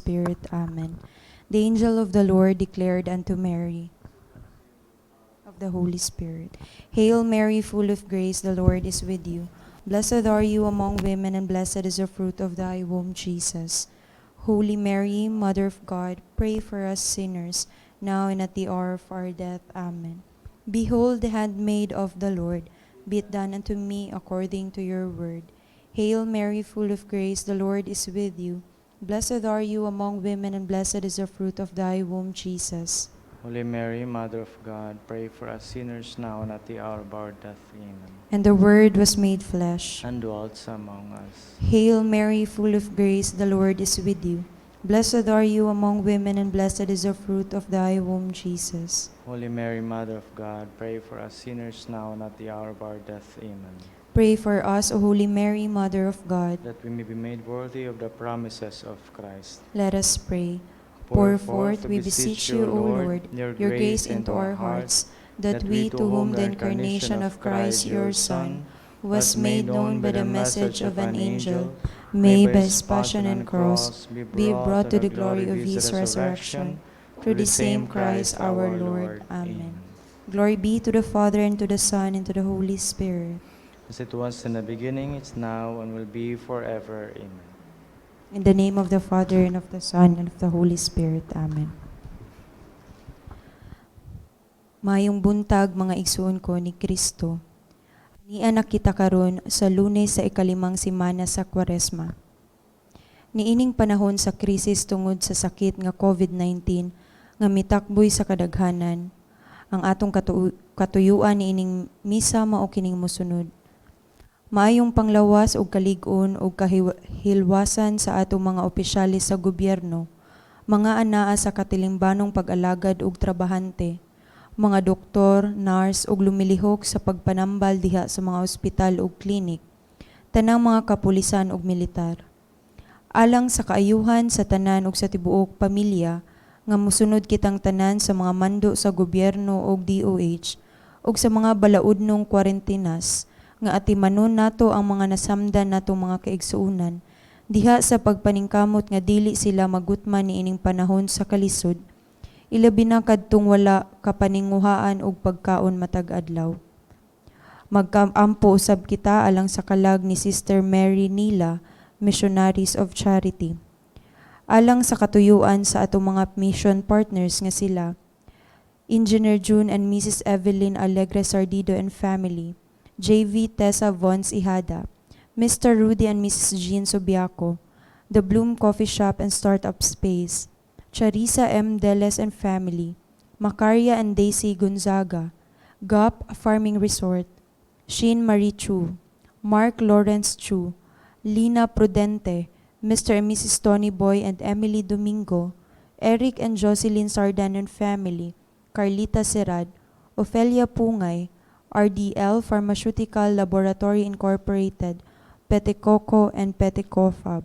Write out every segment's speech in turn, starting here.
Spirit. Amen. The angel of the Lord declared unto Mary of the Holy Spirit, Hail Mary, full of grace, the Lord is with you. Blessed are you among women, and blessed is the fruit of thy womb, Jesus. Holy Mary, Mother of God, pray for us sinners, now and at the hour of our death. Amen. Behold the handmaid of the Lord, be it done unto me according to your word. Hail Mary, full of grace, the Lord is with you. Blessed are you among women, and blessed is the fruit of thy womb, Jesus. Holy Mary, Mother of God, pray for us sinners now and at the hour of our death. Amen. And the Word was made flesh. And dwelt among us. Hail Mary, full of grace, the Lord is with you. Blessed are you among women, and blessed is the fruit of thy womb, Jesus. Holy Mary, Mother of God, pray for us sinners now and at the hour of our death. Amen. Pray for us, O Holy Mary, Mother of God. That we may be made worthy of the promises of Christ. Let us pray. Pour forth, we beseech you, O Lord, your grace into our hearts, that we, to whom the incarnation of Christ, your Son, was made known by the message of an angel, may by his passion and cross be brought to the glory of his resurrection, through the same Christ our Lord. Amen. Glory be to the Father, and to the Son, and to the Holy Spirit. As it was in the beginning, it's now, and will be forever. Amen. In the name of the Father, and of the Son, and of the Holy Spirit. Amen. Mayong buntag, mga igsuon ko ni Kristo. Nianak kita karon sa Lunes sa ikalimang simana sa Kwaresma. Niining panahon sa krisis tungod sa sakit nga COVID-19 nga mitakboy sa kadaghanan, ang atong katuyuan niining misa mao kining mosunod. Maayong panglawas og kalig-on og kahilwasan sa atong mga opisyalis sa gobyerno, mga anaa sa katilimbanong pag-alagad og trabahante, mga doktor, nurse ug lumilihok sa pagpanambal diha sa mga ospital ug klinik, tanang mga kapulisan ug militar. Alang sa kaayuhan sa tanan ug sa tibuok pamilya, nga mosunod kitang tanan sa mga mando sa gobyerno ug DOH ug sa mga balaudnong kwarentinas, nga atimanon nato ang mga nasamdan natong mga kaigsuunan, diha sa pagpaningkamot nga dili sila magutman niining panahon sa kalisod, ilabi na kadtong wala kapaninguhaan og pagkaon matag adlaw. Magkaampo usab kita alang sa kalag ni Sister Mary Nila, Missionaries of Charity. Alang sa katuyuan sa atong mga mission partners nga sila, Engineer June and Mrs. Evelyn Alegre Sardido and family, JV Tessa Vons Ihada, Mr. Rudy and Mrs. Jean Subiaco, The Bloom Coffee Shop and Startup Space, Charissa M. Deles and family, Macaria and Daisy Gonzaga, GAP Farming Resort, Sheen Marie Chu, Mark Lawrence Chu, Lina Prudente, Mr. and Mrs. Tony Boy and Emily Domingo, Eric and Jocelyn Sardan and family, Carlita Serad, Ofelia Pungay, RDL Pharmaceutical Laboratory Incorporated, Petecoco and Petecofab.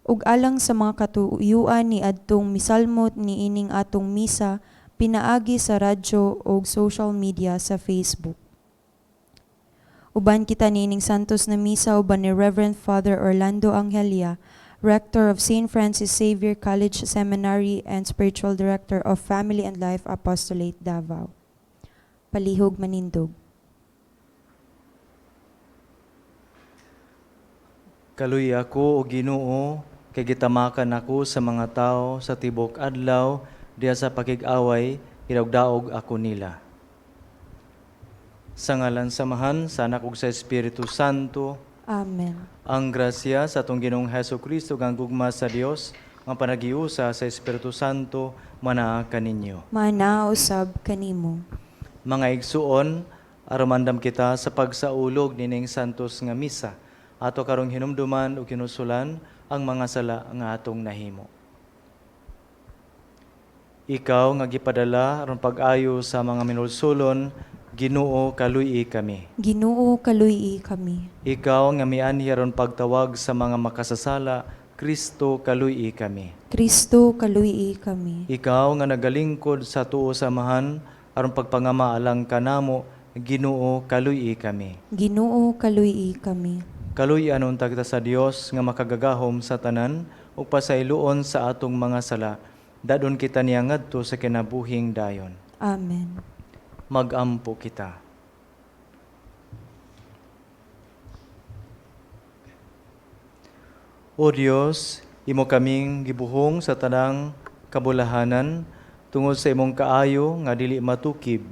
Ug alang sa mga katuyuan ni adtong misalmot ni ining atong misa pinaagi sa radyo ug social media sa Facebook. Uban kita niining santos na misa uban ni Reverend Father Orlando Angelia, Rector of St. Francis Xavier College Seminary and Spiritual Director of Family and Life Apostolate Davao. Palihog manindog. Kaluy ako o Ginoo, kay gitamakan ako sa mga tao sa tibok adlaw, diya sa pakig-away, idawdaog ako nila. Sa ngalan samahan, sa anak ug sa Espiritu Santo, Amen. ang grasya sa atong Ginoong Hesukristo kang gugma sa Dios, ang panagiusa sa Espiritu Santo, manaa kaninyo. Mana usab kanimo. Mga igsuon, aramandam kita sa pagsaulog nining santos nga misa, ato karong hinumduman o kinusulan ang mga sala nga atong nahimo. Ikaw nga gipadala aron pag-ayo sa mga minulsulon, Ginoo kaluy kami. Ginoo kaluy kami. Ikaw nga mianhi aron pagtawag sa mga makasasala, Kristo kaluy kami. Kristo kaluy kami. Ikaw nga nagalingkod sa tuo samahan aron pagpangama alang kanamo, Ginoo kaluy kami. Ginoo kaluy kami. Kaluy anon ta kita sa Dios nga makagagahom sa tanan, ug pasayloon sa atong mga sala. Dadon kita niya ngadto sa kinabuhing dayon. Amen. Magampo kita. O Dios, imo kaming gibuhong sa tanang kabulahanan tungod sa imong kaayo nga dili matukib.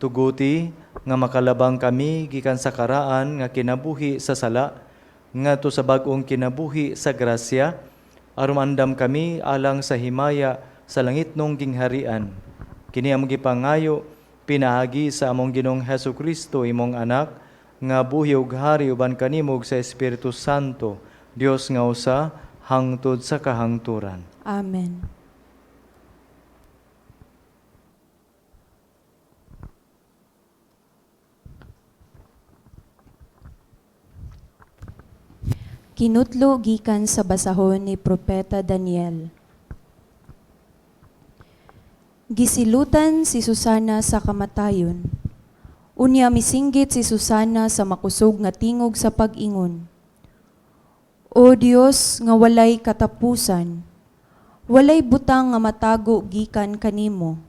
Tuguti nga makalabang kami gikan sa karaan nga kinabuhi sa sala ngadto sa bag-ong kinabuhi sa grasya aron andam kami alang sa himaya sa langitnong gingharian. Kini among gipangayo pinaagi sa among Ginoong Hesukristo imong anak nga buhi ug hari uban kanimog sa Espiritu Santo, Dios nga usa hangtod sa kahangturan. Amen. Kinutlo gikan sa basahon ni Propeta Daniel. Gisilutan si Susana sa kamatayon. Unya misinggit si Susana sa makusog nga tingog sa pag-ingon. O Dios nga walay katapusan, walay butang nga matago gikan kanimo.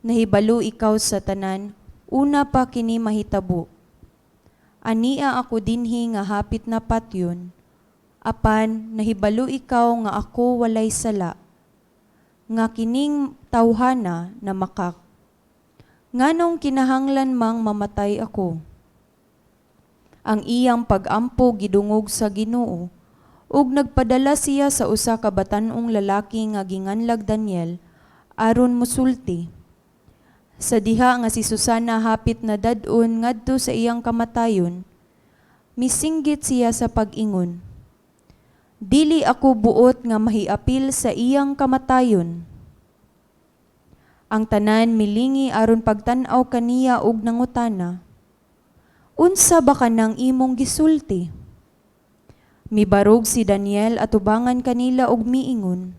Nahibalo ikaw sa tanan, una pa kini mahitabo. Ania ako dinhi nga hapit na patyon, apan nahibalo ikaw nga ako walay sala, nga kining tawhana na makak. Nganong kinahanglan mang mamatay ako. Ang iyang pag-ampo gidungog sa Ginoo, ug nagpadala siya sa usa ka batan-ong lalaki nga ginganlag Daniel aron mosulti. Sa diha nga si Susana hapit na dadon ngadto sa iyang kamatayon, misinggit siya sa pag-ingon. Dili ako buot nga mahiapil sa iyang kamatayon. Ang tanan milingi aron pagtan-aw kaniya og nangutana. Unsa ba kanang imong gisulti? Mibarog si Daniel at ubangan kanila og miingon.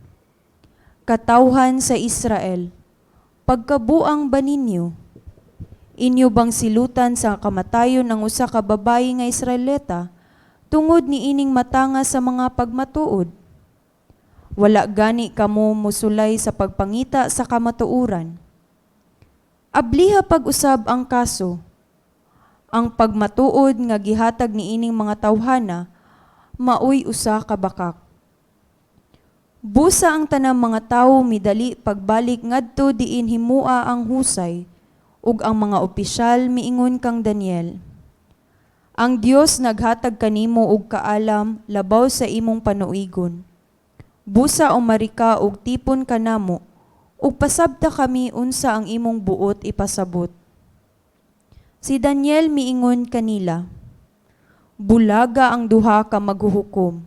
Katawhan sa Israel, pagkabuang ba ninyo? Inyo bang silutan sa kamatayon ng usa ka babayi nga Israelita tungod ni ining matanga sa mga pagmatuod? Wala gani kamo musulay sa pagpangita sa kamatuoran. Abliha pag-usab ang kaso. Ang pagmatuod nga gihatag ni ining mga tawhana, maoy usa ka bakak. Busa ang tanang mga tawo midali pagbalik ngadto diin himua ang husay, ug ang mga opisyal miingon kang Daniel. Ang Dios naghatag kanimo og kaalam labaw sa imong panuigon. Busa umarika og tipon kanamo, ug pasabta kami unsa ang imong buot ipasabot. Si Daniel miingon kanila, bulaga ang duha ka maghuhukom,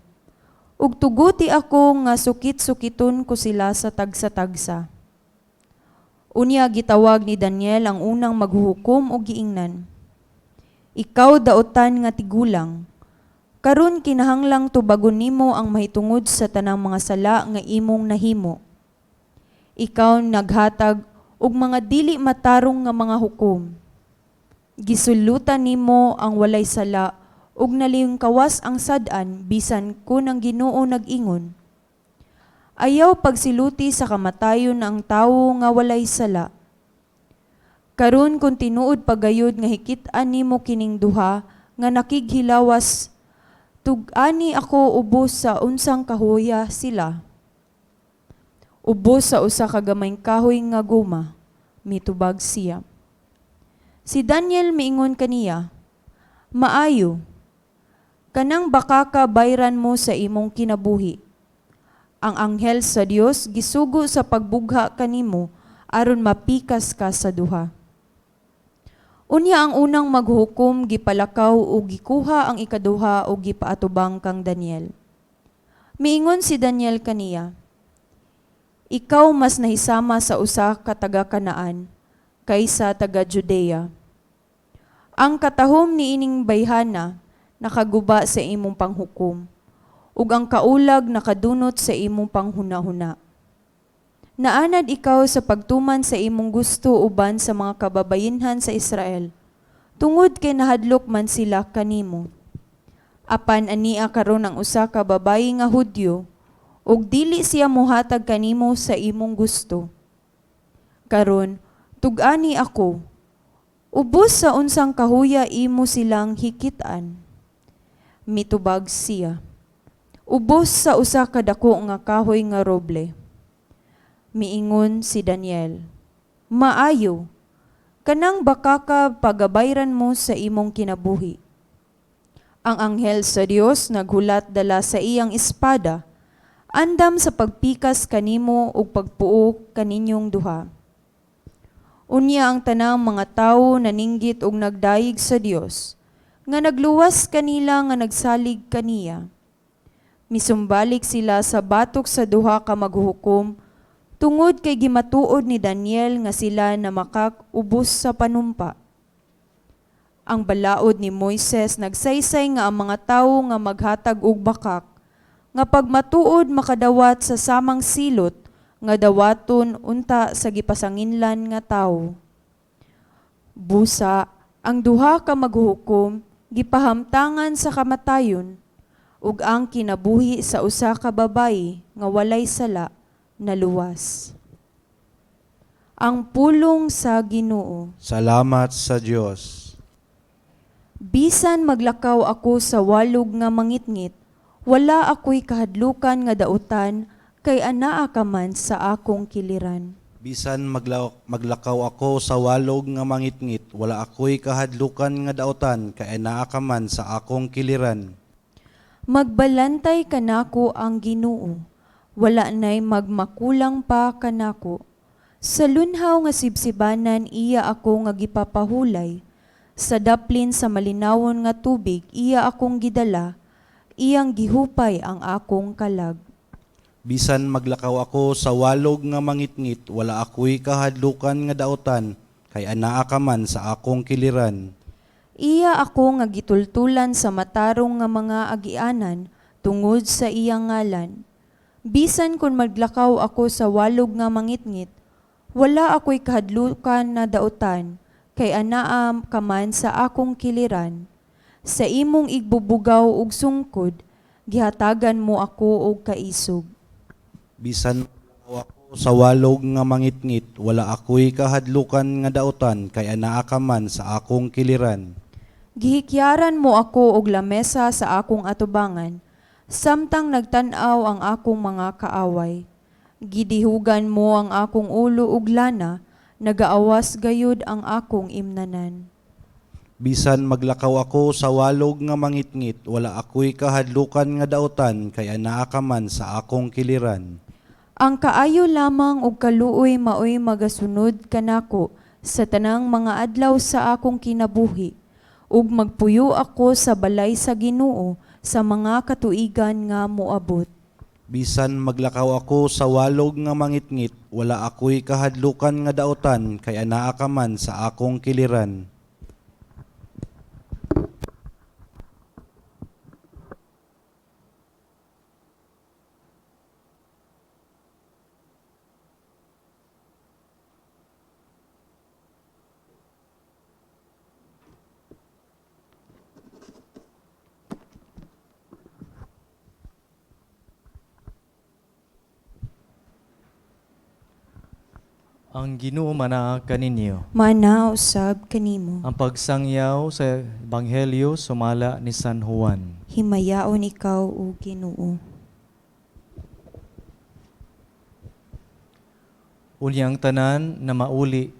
ug tuguti ako nga sukit-sukiton ko sila sa tagsa-tagsa. Unya gitawag ni Daniel ang unang maghuhukom og giingnan. Ikaw daotan nga tigulang, karon kinahanglang tubagon nimo ang mahitungod sa tanang mga sala nga imong nahimo. Ikaw naghatag og mga dili matarong nga mga hukom. Gisulutan nimo ang walay sala ug nalingkawas ang sad-an bisan kun ang Ginoo nag-ingon. Ayaw pagsiluti sa kamatayon ang tawo nga walay sala. Karon kung tinuod pagayod nga hikit-an nimo kining duha nga nakighilawas, tug-ani ako ubos sa unsang kahoya sila. Ubos sa usa ka gamayng kahoy nga guma, mitubag siya. Si Daniel miingon kaniya, maayo, kanang baka ka bayran mo sa imong kinabuhi. Ang anghel sa Dios gisugo sa pagbugha kanimo aron mapikas ka sa duha. Unya ang unang maghukom gipalakaw ug gikuha ang ikaduha ug gipaatubang kang Daniel. Miingon si Daniel kaniya, ikaw mas nahisama sa usa ka taga-Kanaan kaysa taga-Judea. Ang katahom ni ining bayhana nakaguba sa imong panghukom, ug ang kaulag nakadunot sa imong panghuna-huna. Naanad ikaw sa pagtuman sa imong gusto uban sa mga kababayinhan sa Israel, tungod kay nahadlok man sila kanimo. Apan ania karon ang usa ka babayi nga Hudyo, ug dili siya mohatag kanimo sa imong gusto. Karon, tug-ani ako, ubos sa unsang kahuya imo silang hikitan. Mitubag siya, ubos sa usa ka dako nga kahoy nga roble. Miingon si Daniel, maayo, kanang baka ka pagabayran mo sa imong kinabuhi. Ang anghel sa Dios naghulat dala sa iyang espada, andam sa pagpikas kanimo ug pagpuo kaninyong duha. Unya ang tanang mga tawo naninggit ug nagdayig sa Dios, nga nagluwas kanila nga nagsalig kaniya. Misumbalik sila sa batok sa duha ka maghuhukom, tungod kay gimatuod ni Daniel nga sila na makakubos sa panumpa. Ang balaod ni Moises nagsaysay nga ang mga tawo nga maghatag og bakak, nga pagmatuod makadawat sa samang silot, nga dawaton unta sa gipasanginlan nga tawo. Busa, ang duha ka maghuhukom, gipahamtangan sa kamatayon, ug ang kinabuhi sa usa ka babayi nga walay sala, naluwas. Ang pulong sa Ginoo. Salamat sa Diyos. Bisan maglakaw ako sa walog nga mangitngit, wala ako'y kahadlukan nga dautan, kay anaa ka man sa akong kiliran. Bisan maglakaw ako sa walog nga mangitngit, wala ako'y kahadlukan nga dautan, kay anaa ka man sa akong kiliran. Magbalantay kanako ang Ginoo, wala na'y magmakulang pa kanako. Sa lunhaw nga sibsibanan iya ako nga gipapahulay, sa daplin sa malinawon nga tubig iya akong gidala, iyang gihupay ang akong kalag. Bisan maglakaw ako sa walog nga mangitngit, wala ako'y kahadlukan nga dautan, kay anaa ka man sa akong kiliran. Iya ako nga gitultulan sa matarong nga mga agianan, tungod sa iyang ngalan. Bisan kung maglakaw ako sa walog nga mangitngit, wala ako'y kahadlukan na dautan, kay anaa ka man sa akong kiliran. Sa imong igbubugaw ug sungkod, gihatagan mo ako og kaisog. Bisan maglakaw ako sa walog nga mangitngit, wala ako'y kahadlukan nga dautan, kay anaa ka man sa akong kiliran. Gihikyaran mo ako og lamesa sa akong atubangan, samtang nagtan-aw ang akong mga kaaway. Gidihugan mo ang akong ulo ug lana, nagaawas gayud ang akong imnanan. Bisan maglakaw ako sa walog nga mangitngit, wala ako'y kahadlukan nga dautan, kay anaa ka man sa akong kiliran. Ang kaayo lamang ug kaluoy maoy magasunod kanako sa tanang mga adlaw sa akong kinabuhi, ug magpuyo ako sa balay sa Ginoo sa mga katuigan nga moabot. Bisan maglakaw ako sa walog nga mangitngit, wala ako'y kahadlukan nga dautan, kay anaa ka man sa akong kiliran. Ang Ginoo manaa kaninyo. Mana usab kanimo. Ang pagsangyaw sa Ebanghelyo sumala ni San Juan. Himayaon ikaw o Ginoo. Unyang tanan na mauli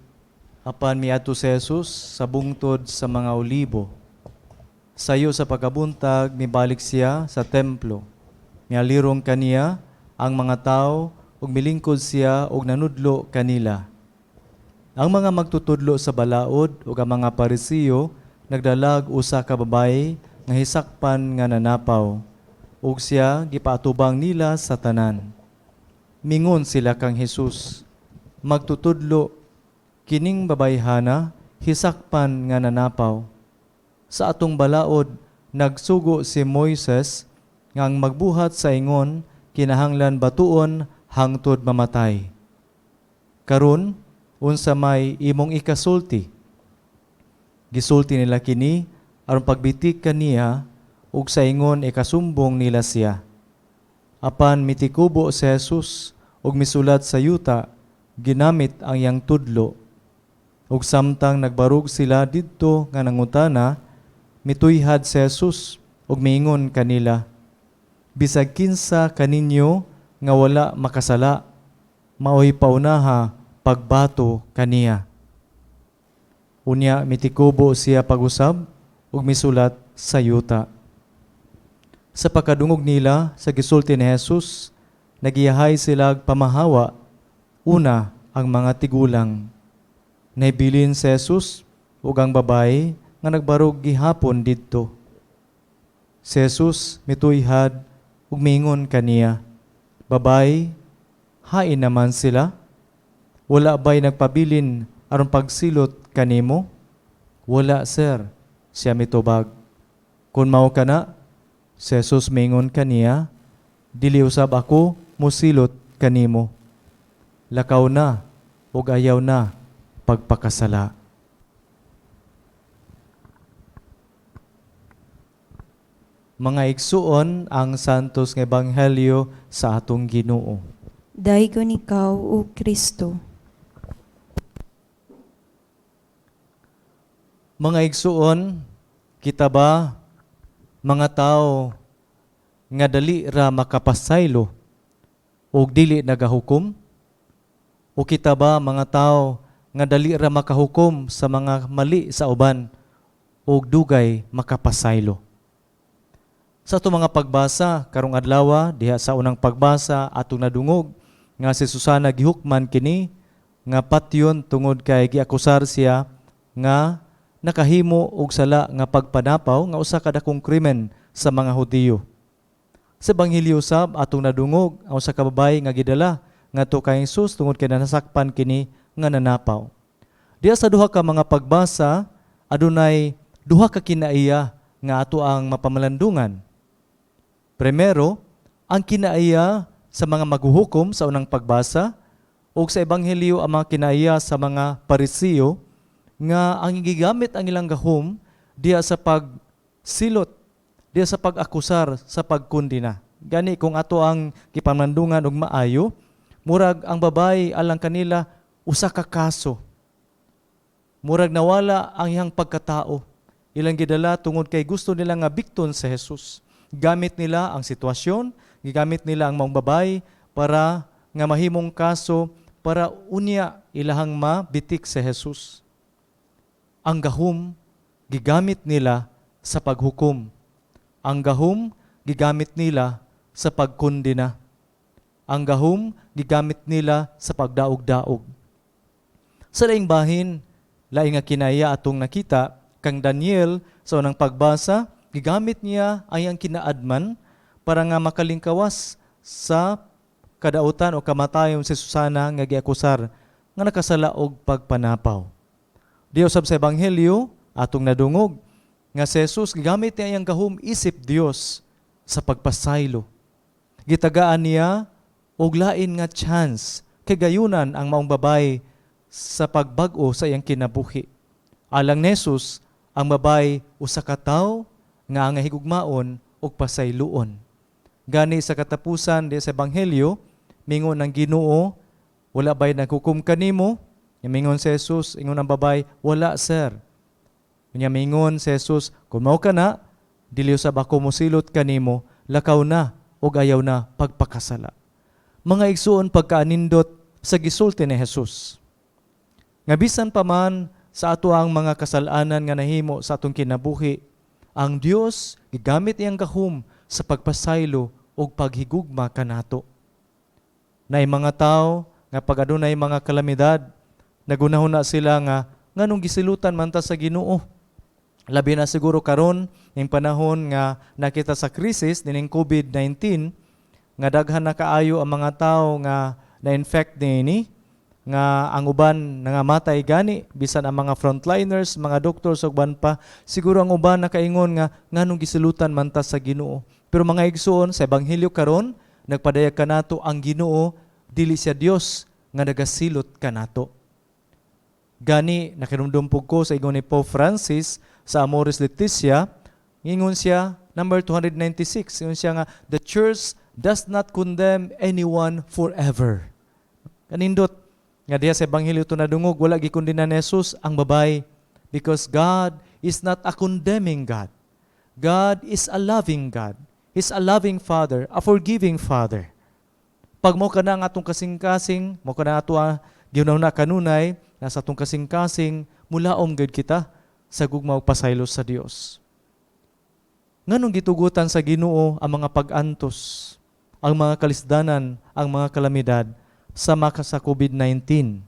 apan miadto si Jesus sa bungtod sa mga olibo. Sayo sa pagkabuntag mibalik siya sa templo. Mialirong kaniya ang mga tao ug milingkod siya ug nanudlo kanila. Ang mga magtutudlo sa balaod ug ang mga Parisiyo nagdalag usa ka babaye nga hisakpan nga nanapaw ug siya gipaatubang nila sa tanan. Mingon sila kang Jesus, magtutudlo kining babayhana hisakpan nga nanapaw. Sa atong balaod nagsugo si Moises nga ang magbuhat sa ingon kinahanglan batuon hangtod mamatay. Karon, unsa may imong ikasulti? Gisulti nila kini aron pagbitik kaniya ug sa ingon ikasumbong nila siya. Apan mitikubo si Jesus ug misulat sa yuta, ginamit ang iyang tudlo. Ug samtang nagbarug sila didto nga nangutana, mituyhad si Jesus ug miingon kanila, bisag kinsa kaninyo nga wala makasala, maoy paunaha pagbato kaniya. Unya mitikubo siya pag-usab ug misulat sa yuta. Sa pagkadungog nila sa gisulti ni Jesus, nagiyahay sila pamahawa, una ang mga tigulang. Naibilin si Jesus ug ang babae nga nagbarog gihapon didto. Si Jesus mituyhad ug miingon kaniya, babay, hain naman sila? Wala ba'y nagpabilin aron pagsilot kanimo? Wala, sir, siya mitubag. Kung mao kana, si Jesus miingon kaniya, dili usab ako musilot kanimo. Lakaw na ug ayaw na pagpakasala. Mga igsuon ang santos nga ebanghelyo sa atong Ginoo. Daygon ikaw, O Kristo. Mga igsuon, kita ba mga tao nga dali ra makapasaylo o dili nagahukom? O kita ba mga tao nga dali ra makahukom sa mga mali sa uban o dugay makapasaylo? Sa ato mga pagbasa karong adlaw diha sa unang pagbasa atong nadungog nga si Susana gihukman kini nga patyon tungod kay giakusar siya nga nakahimo og sala nga pagpanapaw nga usa ka dakong krimen sa mga Hudiyo. Sa Ebanghelyo sab atong nadungog ang usa ka babaye nga gidala ngadto kay Jesus tungod kay nasakpan kini nga nanapaw. Diya sa duha ka mga pagbasa adunay duha ka kinaiya nga ato ang mapamalandungan. Primero, ang kinaiya sa mga maghuhukom sa unang pagbasa ug sa Ebanghelyo ang mga kinaiya sa mga Parisiyo nga ang gigamit ang ilang gahom diya sa pagsilot, diya sa pag-akusar, sa pagkundina. Gani kung ato ang kipamanandungan og maayo, murag ang babae alang kanila usa ka kaso. Murag nawala ang iyang pagkatao. Ilang gidala tungod kay gusto nila nga bikton sa Jesus. Gamit nila ang sitwasyon, gigamit nila ang maong babae para nga mahimong kaso para unya ilahang mabitik si Jesus. Ang gahom gigamit nila sa paghukom. Ang gahom gigamit nila sa pagkundina. Ang gahom gigamit nila sa pagdaog-daog. Sa laing bahin, laing nga kinaya atong nakita kang Daniel sa unang pagbasa, gigamit niya ang iyang kinaadman para nga makalingkawas sa kadautan o kamatayon si Susana nga giakusar nga nakasala og pagpanapaw. Diyo sab sa Ebanghelyo atong nadungog nga si Jesus gigamit niya iyang gahom isip Dios sa pagpasaylo. Gitagaan niya og lain nga chance kay gayunan ang maong babae sa pagbag-o sa iyang kinabuhi. Alang ni Jesus, ang babae usa ka tawo nga ang higugmaon og pasayloon. Gani sa katapusan di sa Ebanghelyo, mingon ang Ginoo, wala ba'y naghukom kanimo? Mingon si Jesus, ingon ang babae, wala sir. Mingon si Jesus, kung mao ka na, dili usab ako mosilot kanimo, lakaw na og ayaw na pagpakasala. Mga igsuon pagkaanindot sa gisulti ni Jesus. Nga bisan pa man sa ato ang mga kasalanan nga nahimo sa atong kinabuhi, ang Dios gigamit iyang gahom sa pagpasaylo og paghigugma kanato. Nay mga tao nga pag adunay mga kalamidad, nagunahon na sila nga nganong gisilutan man ta sa Ginoo. Labi na siguro karon ning panahon nga nakita sa krisis nining COVID-19 nga daghan na kaayo ang mga tao nga na-infect niini nga ang uban nangamatay gani bisan ang mga frontliners, mga doctors ug ban pa siguro ang uban nakaingon nga nganong gisilutan man ta sa Ginoo. Pero mga igsoon sa ebanghelyo karon nagpadayag kanato ang Ginoo dili siya Dios nga nagasilot kanato. Gani nakinumdum pug ko sa ingon ni Pope Francis sa Amoris Laetitia, ingon siya number 296, ingon siya nga the church does not condemn anyone forever. Kanindot, nga diya sa Ebanghelyo ito nadungog, wala gikundina ni Jesus ang babae because God is not a condemning God. God is a loving God. He's a loving Father, a forgiving Father. Pag mo ka na nga atong kasing-kasing, mo ka na ato ginaw na kanunay, nasa atong kasing-kasing, mulaom gud kita sa gugma ug pasaylo sa Dios. Nganong gitugutan sa Ginoo ang mga pag-antos, ang mga kalisdanan, ang mga kalamidad sama sa COVID-19?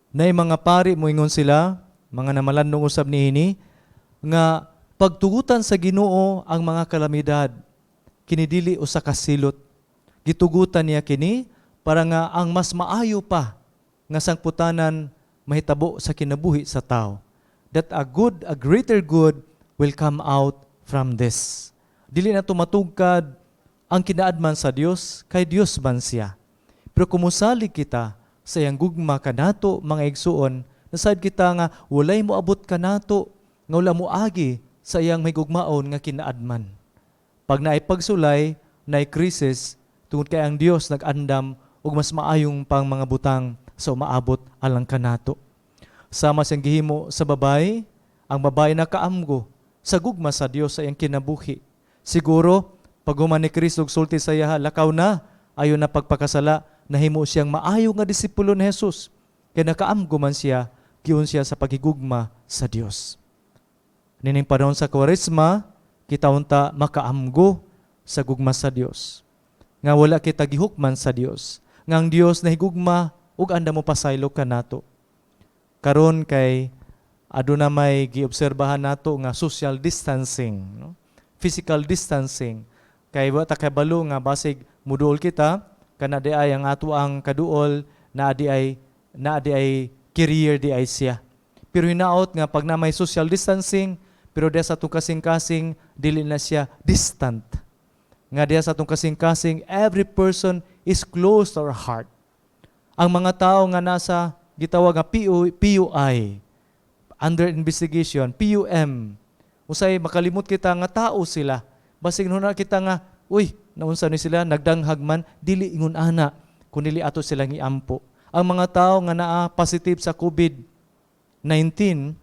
Nay mga pari moingon sila, mga namalandong usab niini, nga pagtugutan sa Ginoo ang mga kalamidad, kinidili usa ka silot. Gitugutan niya kini para nga ang mas maayo pa nga sangputanan mahitabo sa kinabuhi sa tao. That a greater good will come out from this. Dili na tumatugkad ang kinaadman sa Dios, kay Dios man siya. Pero kumusalig kita sa iyang gugma kanato mga igsuon, nasad kita nga walay mo abot kanato nga wala mo agi sa iyang may gugmaon nga kinaadman. Pag naay pagsulay, naay krisis, tungod kay ang Dios nag-andam og mas maayong pang mga butang sa umaabot alang kanato. Sama siyang gihimo sa babae, ang babae nakaamgo sa gugma sa Dios sa iyang kinabuhi. Siguro, pag human ni Kristo og sulti sa iya, lakaw na, ayon na pagpakasala, nahimo siyang maayo nga disipulo ni Jesus. Kaya nakaamgo man siya, giun siya sa paghigugma sa Dios. Nining panahon sa Kwaresma, kita unta makaamgo sa gugma sa Dios. Nga wala kita gihukman sa Dios. Nga ang Dios nahigugma ug anda mo pasaylo kanato. Karon kay aduna may giobserbahan nato nga social distancing, no? Physical distancing. Kay wa ta kabalo nga basig muduol kita kana di ay ang ato ang kaduol na di ay career di ay siya. Pero hinaot nga pag na may social distancing, pero diya sa atong kasing-kasing dili na siya distant. Nga diya sa atong kasing-kasing, every person is close to our heart. Ang mga tao nga nasa gitawag nga PUI, under investigation, PUM, usay makalimot kita nga tao sila. Basig na kita nga, uy, naunsa ni sila, nagdanghag man, dili ingon ana, kunili ato silang iampo. Ang mga tao nga naa positive sa COVID-19,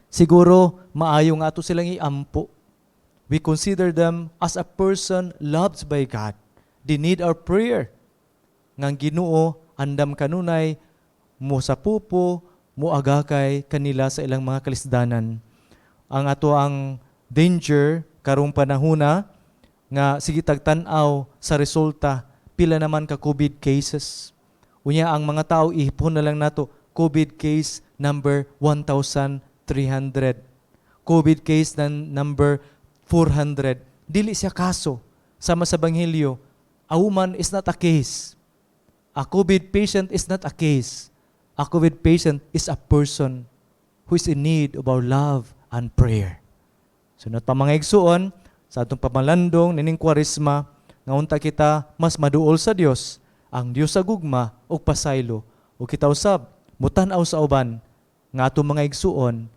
siguro maayo nga ato silang iampo. We consider them as a person loved by God. They need our prayer. Ngang Ginoo, andam kanunay, mo sa pupo, mo agakay kanila sa ilang mga kalisdanan. Ang ato ang danger, karong panahuna, nga sige tagtanaw sa resulta, pila naman ka COVID cases. Unya ang mga tao, ihipon na lang nato, COVID case number 1,300. COVID case number 400. Dili siya kaso. Sama sa Ebanghelyo, a woman is not a case. A COVID patient is not a case. A COVID patient is a person who is in need of our love and prayer. Sunod pa mga igsuon, sa atong pamalandong nining Kwaresma, nga unta kita mas maduol sa Dios, ang Dios sa gugma ug pasaylo, ug kita usab mutan-aw sa uban nga atong mga igsuon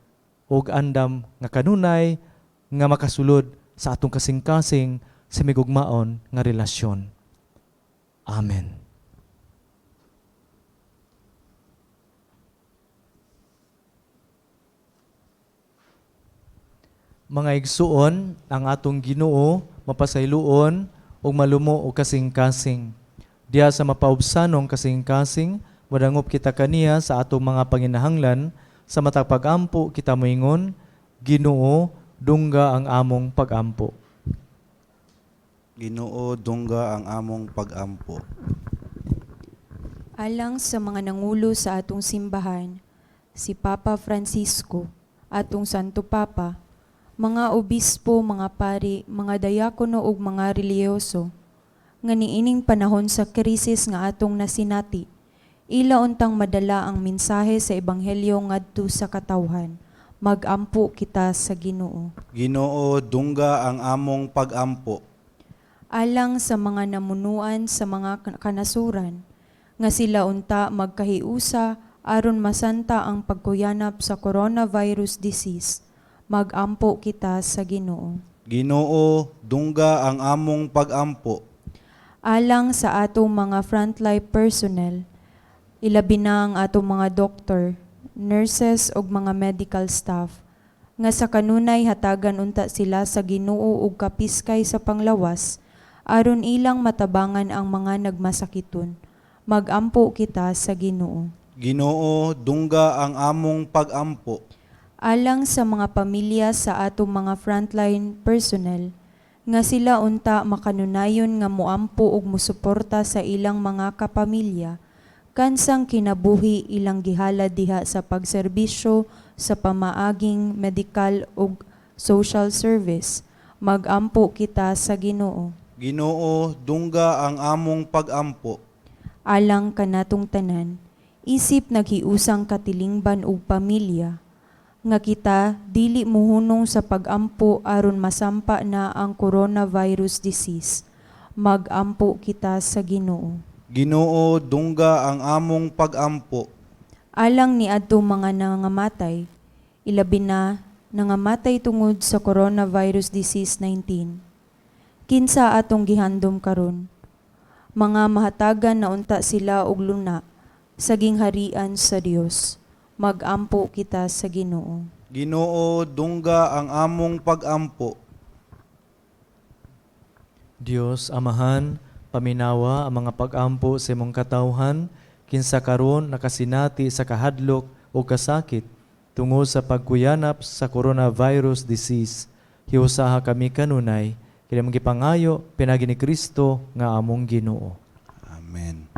ug andam nga kanunay nga makasulod sa atong kasing-kasing sa migugmaon nga relasyon. Amen. Mga igsuon, ang atong Ginoo mapasayloon ug malumo og kasing-kasing. Diya sa mapaubsanong kasing-kasing, madangop kita kaniya sa atong mga panginahanglan, sa matag pag-ampo kita moingon, Ginoo, dungga ang among pag-ampo. Ginoo, dungga ang among pag-ampo. Alang sa mga nangulo sa atong simbahan, si Papa Francisco, atong Santo Papa, mga obispo, mga pari, mga diakono ug mga reliyoso, nga niining panahon sa krisis nga atong nasinati, ila untang madala ang mensahe sa ebanghelyo ngadto sa katawhan. Mag-ampo kita sa Ginoo. Ginoo, dungga ang among pag-ampo. Alang sa mga namunuan sa mga kanasuran, nga sila unta magkahiusa aron masanta ang pagkuyanap sa coronavirus disease. Mag-ampo kita sa Ginoo. Ginoo, dungga ang among pag-ampo. Alang sa atong mga frontline personnel, ilabi na ang atong mga doktor, nurses ug mga medical staff, nga sa kanunay hatagan unta sila sa Ginoo ug kapiskay sa panglawas, aron ilang matabangan ang mga nagmasakiton. Magampo kita sa Ginoo. Ginoo, dungga ang among pag-ampo. Alang sa mga pamilya sa atong mga frontline personnel, nga sila unta makanunayon nga moampo ug mosuporta sa ilang mga kapamilya, kansang kinabuhi ilang gihalad diha sa pagserbisyo sa pamaaging medikal ug social service. Magampo kita sa Ginoo. Ginoo, dungga ang among pag-ampo. Alang kanatong tanan, isip naghiusang katilingban ug pamilya, nga kita dili muhunong sa pag-ampo aron masampa na ang coronavirus disease. Magampo kita sa Ginoo. Ginoo, dungga ang among pag-ampo. Alang ni adto mga nangangamatay, ilabi na nangamatay tungod sa coronavirus disease 19. Kinsa atong gihandom karon? Mga mahatagan na unta sila og luna sa gingharian sa Dios. Magampo kita sa Ginoo. Ginoo, dungga ang among pag-ampo. Dios Amahan, paminawa ang mga pag-ampo sa imong katawhan, kinsa karon nakasinati sa kahadlok o kasakit tungod sa pagkuyanap sa coronavirus disease. Hiusaha kami kanunay, kini mong gipangayo pinagi ni Kristo nga among Ginoo. Amen.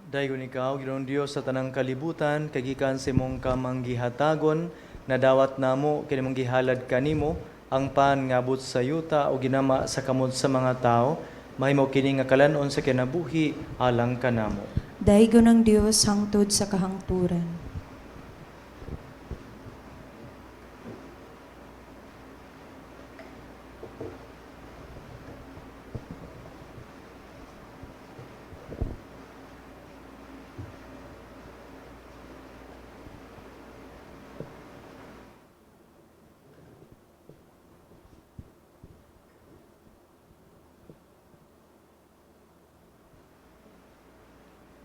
Daygon ikaw, Ginoong Dios sa tanang kalibutan, kagikan sa imong kamanggihatagon, na dawat namo kini mong gihalad kanimo ang pan nga abot sa yuta o ginama sa kamot sa mga tao, mahimo kini nga kalanon sa kinabuhi alang kanamo. Daigo ng Dios hangtod sa kahangturan.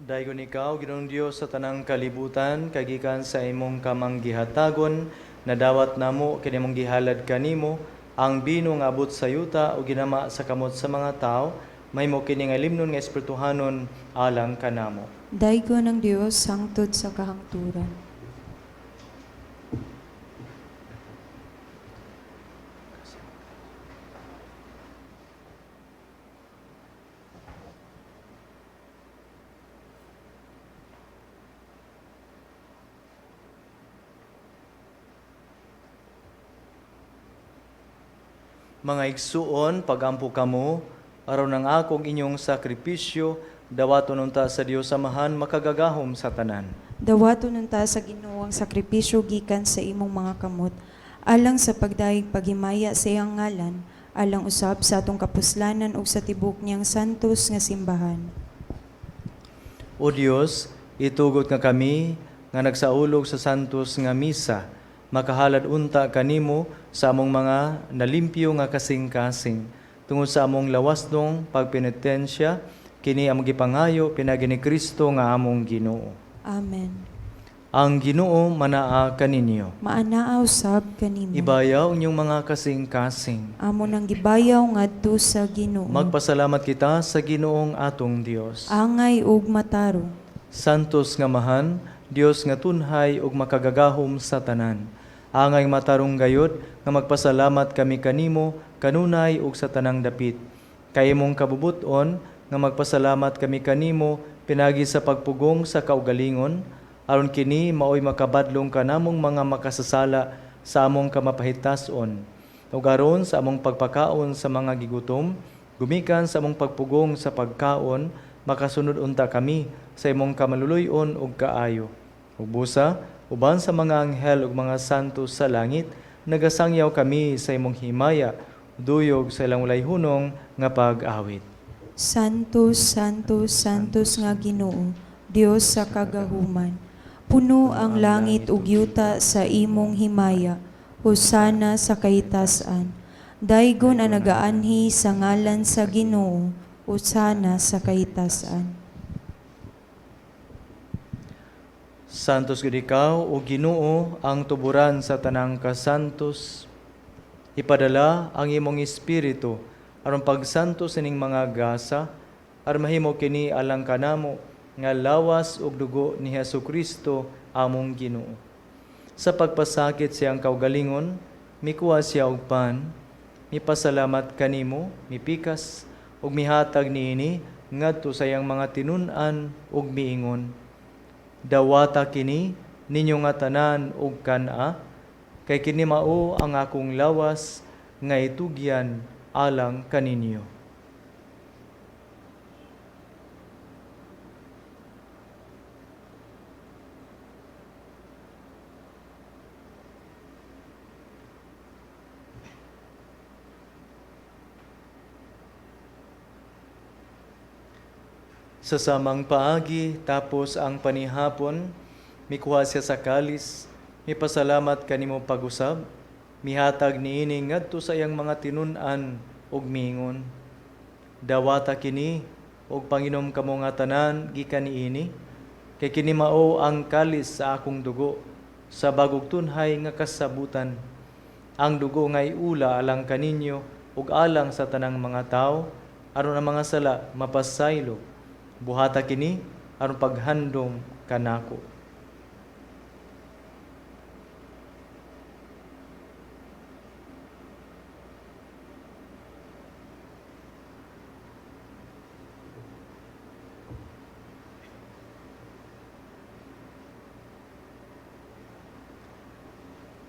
Daygon ikaw, Ginoong Dios sa tanang kalibutan, kagikan sa imong kamanggihatagon, na dawat namo kini mong gihalad kanimo ang bino nga abot sa yuta o ginama sa kamot sa mga tao, mahimo kini nga limnon nga espirituhanon alang kanamo. Daigo ng Dios hangtod sa kahangturan. Mga igsuon, pagampo kamo, araw ng akong inyong sakripisyo, dawaton unta sa Dios Amahan, makagagahom sa tanan. Dawaton unta sa Ginoo ang sakripisyo gikan sa imong mga kamot, alang sa pagdaig paghimaya sa iyang ngalan, alang usab sa atong kapuslanan ug sa tibok niyang santos nga simbahan. O Dios, itugot nga kami nga nagsaulog sa santos nga misa, makahalad unta kanimo sa among mga nalimpyo nga kasing-kasing tungod sa among lawasnong pagpenitensya kini among gipangayo pinagi ni Kristo nga among Ginoo. Amen. Ang Ginoo manaa kaninyo. Maanaa usab kanimo. Ibayaw inyong mga kasing-kasing. Amo nang gibayaw ngadto sa Ginoo. Magpasalamat kita sa Ginoong atong Dios. Angay ug matarong. Santos nga mahan, Dios nga tunhay ug makagagahom sa tanan. Angay matarong gayod nga magpasalamat kami kanimo kanunay ug sa tanang dapit. Kay imong kabubuton nga magpasalamat kami kanimo pinagi sa pagpugong sa kaugalingon aron kini maoy makabadlong kanamong mga makasasala sa among kamapahitason. Ug aron sa among pagpakaon sa mga gigutom, gumikan sa among pagpugong sa pagkaon makasunod unta kami sa imong kamaluluyon ug kaayo. Ug busa, uban sa mga anghel ug mga santo sa langit, nagasangyaw kami sa imong himaya, duyog sa ilang walay hunong nga pag-awit. Santos, Santos, Santos nga Ginoo, Dios sa kagahuman. Puno ang langit ug yuta sa imong himaya. Hosana sa kaitasan. Daygon ang nagaanhi sa ngalan sa Ginoo. Hosana sa kaitasan. Santos gid ikaw o Ginoo ang tuburan sa tanang kasantos. Ipadala ang imong espiritu aron pagsantos ining mga gasa aron mahimo kini alang kanamo nga lawas ug dugo ni Hesukristo among Ginoo. Sa pagpasakit siyang kaugalingon, mikuha siya og pan, mipasalamat kanimo, mipikas ug mihatag niini ngadto sa iyang mga tinun-an ug miingon. Dawata kini ninyo nga tanan ug kana, kay kini mao ang akong lawas nga itugyan alang kaninyo. Sa samang paagi, tapos ang panihapon, mikuha siya sa kalis, mipasalamat kanimo pag-usab, mihatag niini ngadto sa iyang mga tinun-an ug miingon. Dawata kini ug panginom kamo nga tanan gikan niini, kay kini mao ang kalis sa akong dugo, sa bagog tunhay nga kasabutan. Ang dugo nga iula alang kaninyo ug alang sa tanang mga tao, aron ang mga sala mapasaylo. Buhata kini aron paghandom kanako.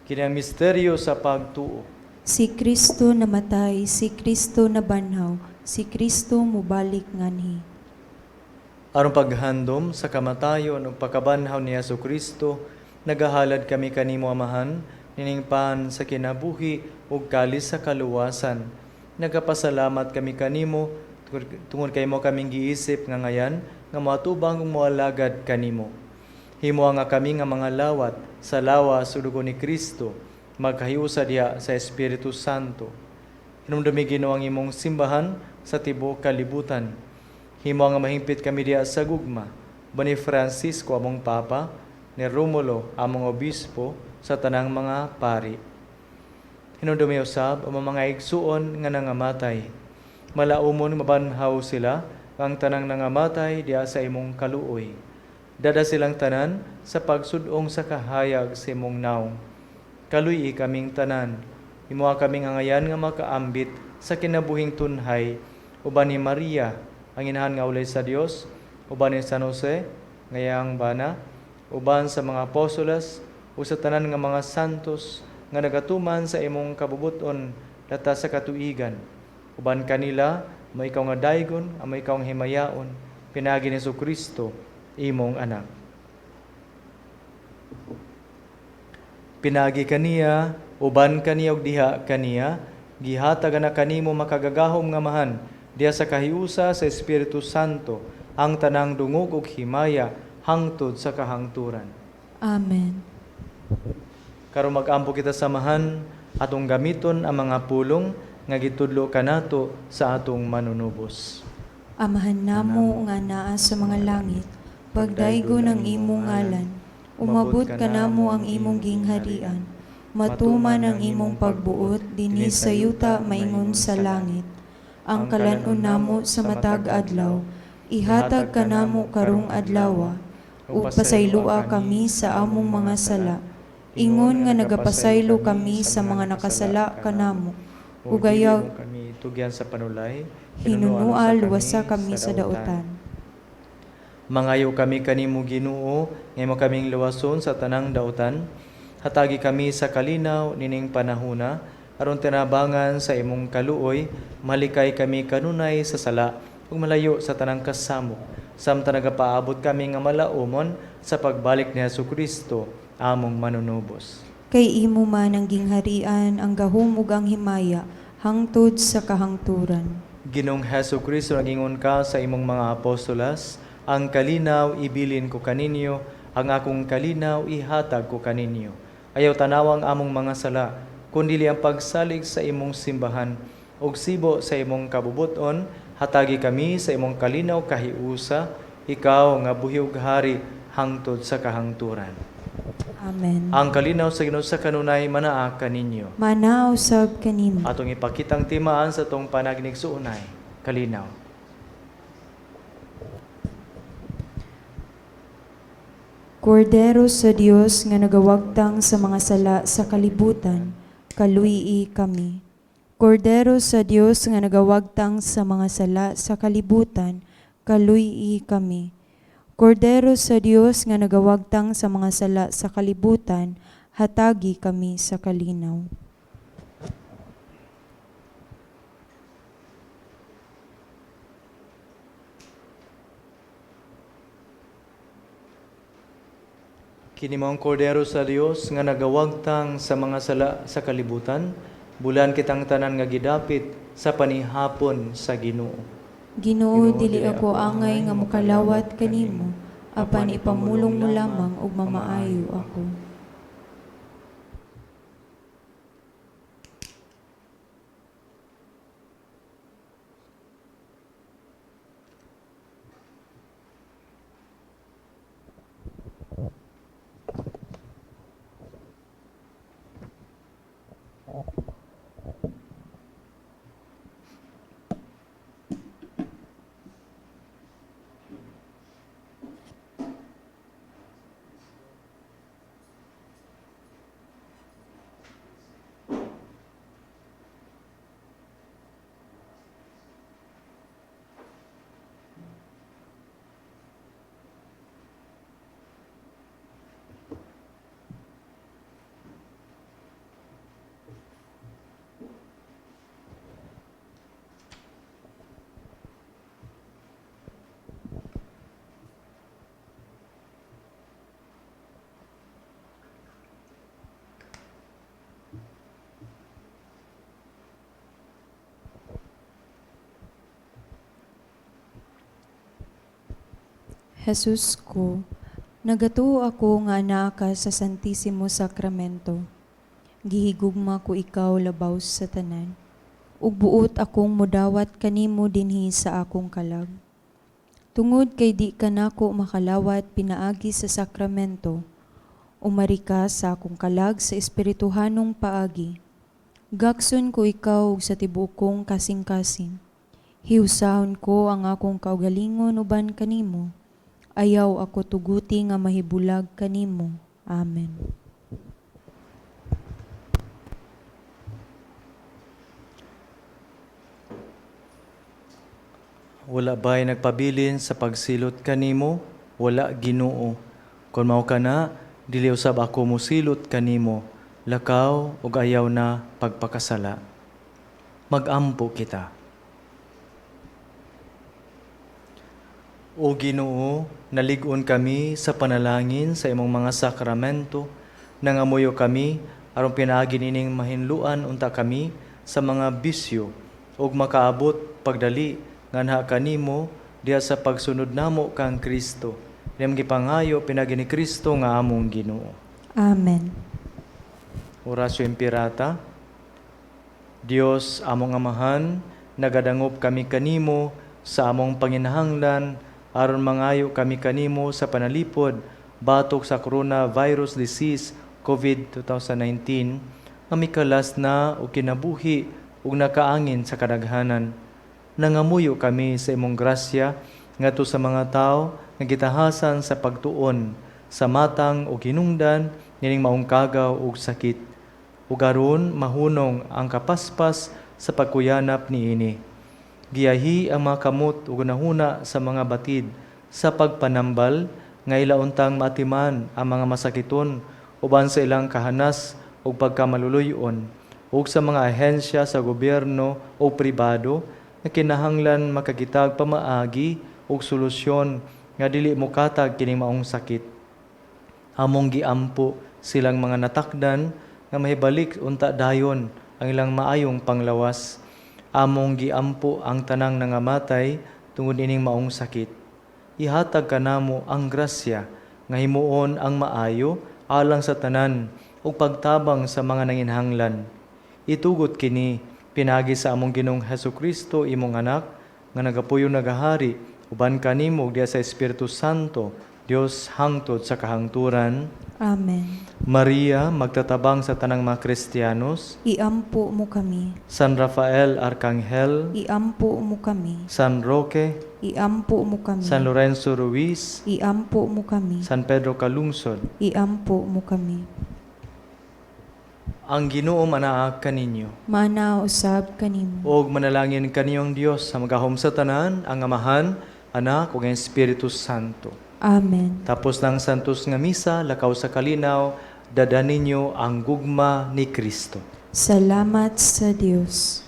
Kini ang misteryo sa pagtuo. Si Kristo namatay, si Kristo nabanhaw, si Kristo mubalik nganhi. Aron paghandom sa kamatayon ug pagkabanhaw ni Hesukristo, nagahalad kami kanimo Amahan, nining pan sa kinabuhi ug kalis sa kaluwasan. Nagapasalamat kami kanimo tungod kay mo kaming giisip nga ngayan nga matubang ug moalagad kanimo. Himo nga kami nga mga lawat sa lawas ug dugo ni Kristo, magkahiusa diha sa Espiritu Santo. Hinumdumi Ginoo ang imong simbahan sa tibuok kalibutan. Himo nga mahimpit kami diha sa gugma, ba ni Francisco among Papa, ni Romulo among Obispo, sa tanang mga pari. Hinumdumi usab ang mga igsuon nga nangamatay. Malaumon mabanhaw sila ang tanang nangamatay diha sa imong kaluoy. Dada silang tanan sa pagsudong sa kahayag sa imong naong. Kaluy kaming tanan, himo kaming angayan nga makaambit sa kinabuhing tunhay, uban ni Maria, ang inahan nga ulay sa Dios, uban ni San Jose, ngayang bana, uban sa mga apostolas, o sa tanan nga mga santos, nga nagatuman sa imong kabubuton, lata sa katuigan. Uban kanila, may ikaw nga daygon, may ikaw nga himayaon, pinagi ni Jesucristo, imong anak. Pinagi kaniya, uban kaniya ug diha kaniya, gihatag na kanimo makagagahom nga mahan, diya sa kahiusa sa Espiritu Santo, ang tanang dungog ug himaya hangtod sa kahangturan. Amen. Karon mag-ampo kita samahan atong gamiton ang mga pulong nga gitudlo kanato sa atong manunubos. Amahan namo nga naa sa mga langit, pagdaygon ang imong ngalan, umabot ka namo ang imong gingharian, matuman ang imong pagbuot dinhi sa yuta maingon sa langit. Ang kalan-on namo sa matag adlaw, ihatag ka namo karong adlaw, ug pasaylua kami sa among mga sala. Ingon nga nagapasaylo kami sa mga nakasala kanamo, ug ayaw kami tugyan sa panulay, hinunua luwasa kami sa dautan. Mangayo kami kanimo Ginoo, ngaymo kaming luwason sa tanang dautan. Hatagi kami sa kalinaw nining panahuna, aron tinabangan sa imong kaluoy, malikay kami kanunay sa sala ug malayo sa tanang kasamok. Samtang nagapaabot kami nga malaumon sa pagbalik ni Jesucristo, among manunubos. Kay imo man ang gingharian, ang gahom ug ang himaya, hangtod sa kahangturan. Ginong Jesucristo, nagingon ka sa imong mga apostolas, ang kalinaw ibilin ko kaninyo, ang akong kalinaw ihatag ko kaninyo. Ayaw tanawang among mga sala, kundi ang pagsalig sa imong simbahan, ug sibo sa imong kabubuton, hatagi kami sa imong kalinaw kahiusa, ikaw nga buhi ug hari hangtod sa kahangturan. Amen. Ang kalinaw sa Ginoo sa kanunay manaa kaninyo. Manaw sab kanimo. Atong ipakitang timaan sa tong panagnig suunay, kalinaw. Kordero sa Dios nga nagawagtang sa mga sala sa kalibutan, kaluyi kami. Kordero sa Dios nga nagawagtang sa mga sala sa kalibutan, kaluyi kami. Kordero sa Dios nga nagawagtang sa mga sala sa kalibutan, hatagi kami sa kalinaw. Kini maong kordero sa Dios nga nagawagtang sa mga sala sa kalibutan, bulan kitang tanan nga gidapit sa panihapon sa Ginoo. Ginoo, dili ako angay nga mukalawat kanimo, apan ipamulong mo lamang ug mamaayo ako. Jesus ko, nagatuo ako nga anaa ka sa Santisimo Sakramento. Gihigugma ko ikaw labaw sa tanan, ug buot akong mudawat kanimo dinhi sa akong kalag. Tungod kay di ka nako makalawat pinaagi sa sakramento, umari ka sa akong kalag sa espirituhanong paagi. Gakson ko ikaw ug sa tibukong kasing-kasing. Hiusahon ko ang akong kaugalingon uban kanimo. Ayaw ako tuguti nga mahibulag kanimo. Amen. Wala ba'y nagpabilin sa pagsilot kanimo? Wala, Ginoo. Kung mao kana, dili usab ako musilot kanimo. Lakaw ug ayaw na pagpakasala. Magampo kita. O Ginoo, nalig-on kami sa panalangin sa imong mga sakramento, nangamuyo kami aron pinaagi nining mahinluan unta kami sa mga bisyo ug makaabot pagdali nganha kanimo diha sa pagsunod namo kang Kristo. Diyam gipangayo pinagi ni Kristo nga among Ginoo. Amen. Orasyo Impirata. Dios among amahan, nagadangop kami kanimo sa among panginahanglan aron mangayo kami kanimo sa panalipod batok sa coronavirus disease COVID-2019 nga mikalas na o kinabuhi ug nakaangin sa kadaghanan. Nangamuyo kami sa imong grasya ngadto sa mga tao nga gitahasan sa pagtuon sa matang o hinungdan nining maong kagaw ug sakit. Ug aron mahunong ang kapaspas sa pagkuyanap niini. Giyahi ang mga kamot ug nahuna sa mga batid sa pagpanambal nga ilauntang matiman ang mga masakiton uban sa ilang kahanas ug pagkamaluluyon ug sa mga ahensya sa gobyerno o pribado nga kinahanglan makagitag pamaagi ug solusyon nga dili mo katag kining maong sakit. Among giampo silang mga natakdan nga mahibalik unta dayon ang ilang maayong panglawas. Among giampo ang tanang nangamatay tungod ining maong sakit. Ihatag kanamo ang grasya nga himuon ang maayo alang sa tanan ug pagtabang sa mga nanginhanglan. Itugot kini pinagi sa among Ginoong Hesukristo imong anak nga nagapuyo nagahari uban kanimo diya sa Espiritu Santo Dios hangtod sa kahangturan. Amen. Maria magtatabang sa tanang mga Kristiyanos. Iampo mo kami. San Rafael Arcangel, Iampo mo kami. San Roque, Iampo mo kami. San Lorenzo Ruiz, Iampo mo kami. San Pedro Calungsod. Iampo mo kami. Ang Ginoo manaag kaninyo. Mana usab kanimo. Og manalangin kaniyong Dios sa magahom sa tanan, ang Amahan, Anak ug ang Espiritu Santo. Amen. Tapos ng santos nga misa, lakaw sa kalinaw, dada ninyo ang gugma ni Kristo. Salamat sa Dios.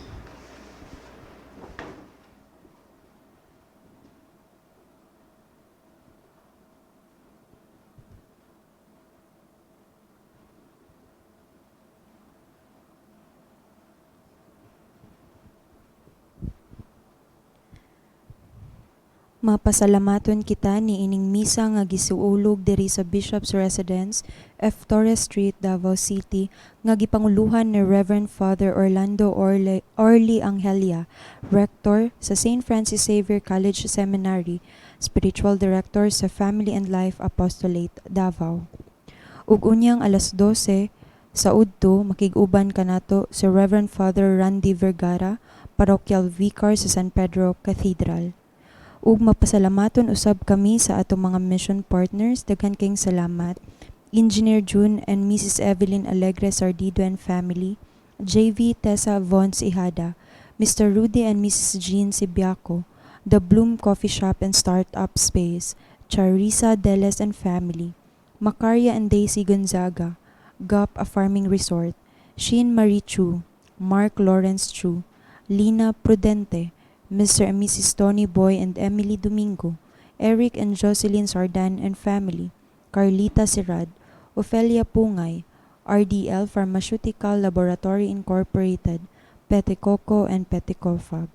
Mapasalamaton kita ni ining misa nga gisuulog diri sa Bishop's Residence, F. Torres Street, Davao City, nga gipanguluhan ni Reverend Father Orlando Orly Angelia, Rector sa St. Francis Xavier College Seminary, Spiritual Director sa Family and Life Apostolate, Davao. Ug unyang alas 12 sa udto makig-uban kanato si Reverend Father Randy Vergara, Parochial Vicar sa San Pedro Cathedral. Ug mapasalamaton usab kami sa atong mga mission partners. Daghan kayong salamat. Engineer June and Mrs. Evelyn Alegre Sardido and family, JV Tessa Vons Ihada, Mr. Rudy and Mrs. Jean Sibiaco, The Bloom Coffee Shop and Startup Space, Charissa Deles and family, Macaria and Daisy Gonzaga, GUP A Farming Resort, Sheen Marie Chu, Mark Lawrence Chu, Lina Prudente, Mr. and Mrs. Tony Boy and Emily Domingo, Eric and Jocelyn Sardan and family, Carlita Sirad, Ofelia Pungay, RDL Pharmaceutical Laboratory Incorporated, Petecoco and Petecofa.